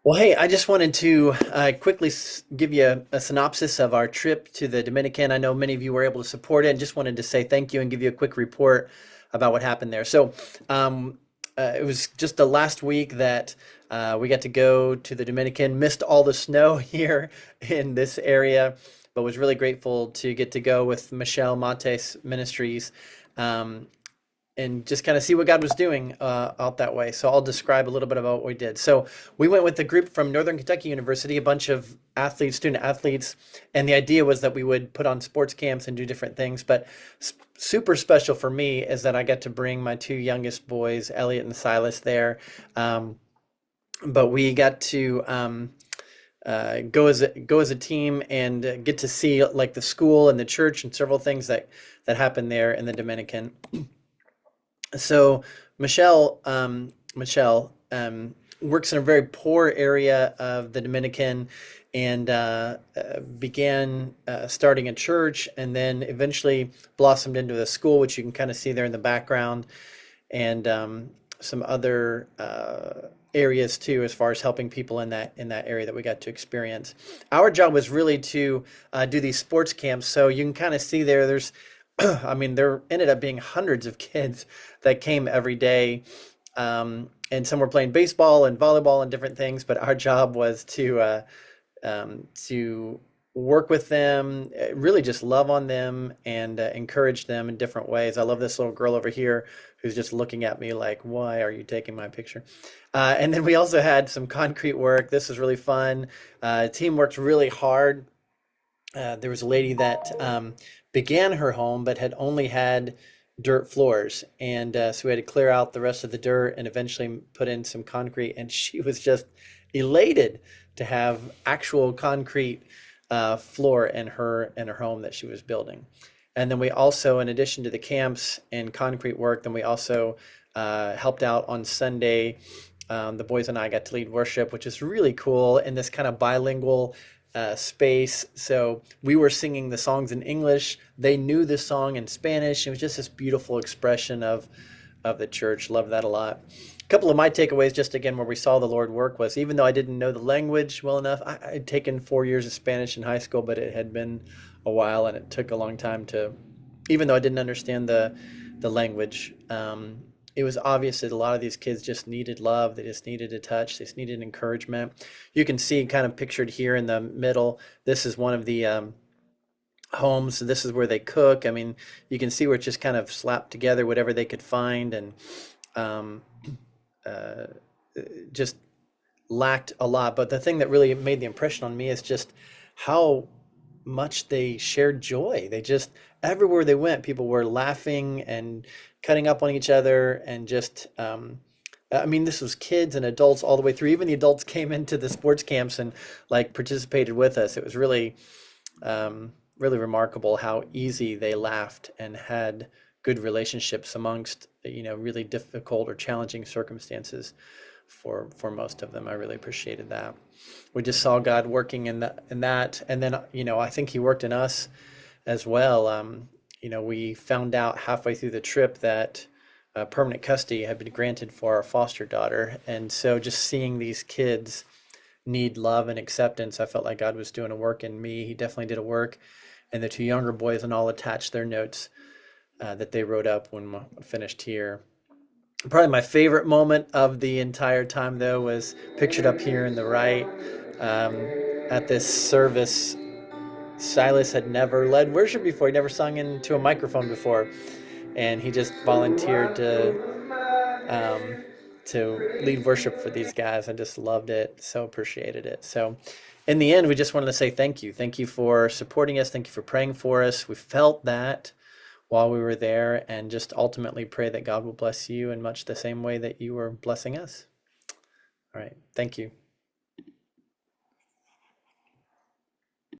Well, hey, I just wanted to quickly give you a synopsis of our trip to the Dominican. I know many of you were able to support it, and just wanted to say thank you and give you a quick report about what happened there. Um, it was just the last week that we got to go to the Dominican. Missed all the snow here in this area, but was really grateful to get to go with Michelle Mates Ministries. Um, and just kind of see what God was doing out that way. So I'll describe a little bit about what we did. So we went with a group from Northern Kentucky University, a bunch of athletes, student athletes, and the idea was that we would put on sports camps and do different things. But super special for me is that I got to bring my two youngest boys, Elliot and Silas, there. Um, but we got to go as a team and get to see like the school and the church and several things that happened there in the Dominican. So Michelle works in a very poor area of the Dominican and began starting a church and then eventually blossomed into a school, which you can kind of see there in the background, and some other areas too, as far as helping people in that area that we got to experience. Our job was really to do these sports camps, so you can kind of see there. There's I mean, there ended up being hundreds of kids that came every day. And some were playing baseball and volleyball and different things, but our job was to work with them, really just love on them and encourage them in different ways. I love this little girl over here who's just looking at me like, why are you taking my picture? And then we also had some concrete work. This was really fun. Team worked really hard. There was a lady that began her home but had only had dirt floors, and so we had to clear out the rest of the dirt and eventually put in some concrete. And she was just elated to have actual concrete floor in her home that she was building. And then we also, in addition to the camps and concrete work, then we also helped out on Sunday. The boys and I got to lead worship, which is really cool in this kind of bilingual space. So we were singing the songs in English. They knew the song in Spanish. It was just this beautiful expression of the church. Love that a lot. A couple of my takeaways, just again, where we saw the Lord work, was even though I didn't know the language well enough, I'd taken 4 years of Spanish in high school, but it had been a while and it took a long time to, even though I didn't understand the language, it was obvious that a lot of these kids just needed love. They just needed a touch. They just needed encouragement. You can see kind of pictured here in the middle, this is one of the homes. This is where they cook. I mean, you can see where it's just kind of slapped together, whatever they could find, and um, uh, just lacked a lot. But the thing that really made the impression on me is just how much they shared joy. They just, everywhere they went, people were laughing and cutting up on each other and just, I mean, this was kids and adults all the way through. Even the adults came into the sports camps and like participated with us. It was really remarkable how easy they laughed and had good relationships amongst, really difficult or challenging circumstances for most of them. I really appreciated that. We just saw God working in that, and then I think He worked in us as well. We found out halfway through the trip that permanent custody had been granted for our foster daughter, and so just seeing these kids need love and acceptance, I felt like God was doing a work in me. He definitely did a work, and the two younger boys and all attached their notes that they wrote up when we finished here. Probably my favorite moment of the entire time, though, was pictured up here in the right. Um, at this service, Silas had never led worship before. He never sung into a microphone before, and he just volunteered um, to lead worship for these guys. I just loved it, so appreciated it. So, in the end, we just wanted to say thank you. Thank you for supporting us. Thank you for praying for us. We felt that while we were there, and just ultimately pray that God will bless you in much the same way that you were blessing us. All right. Thank you.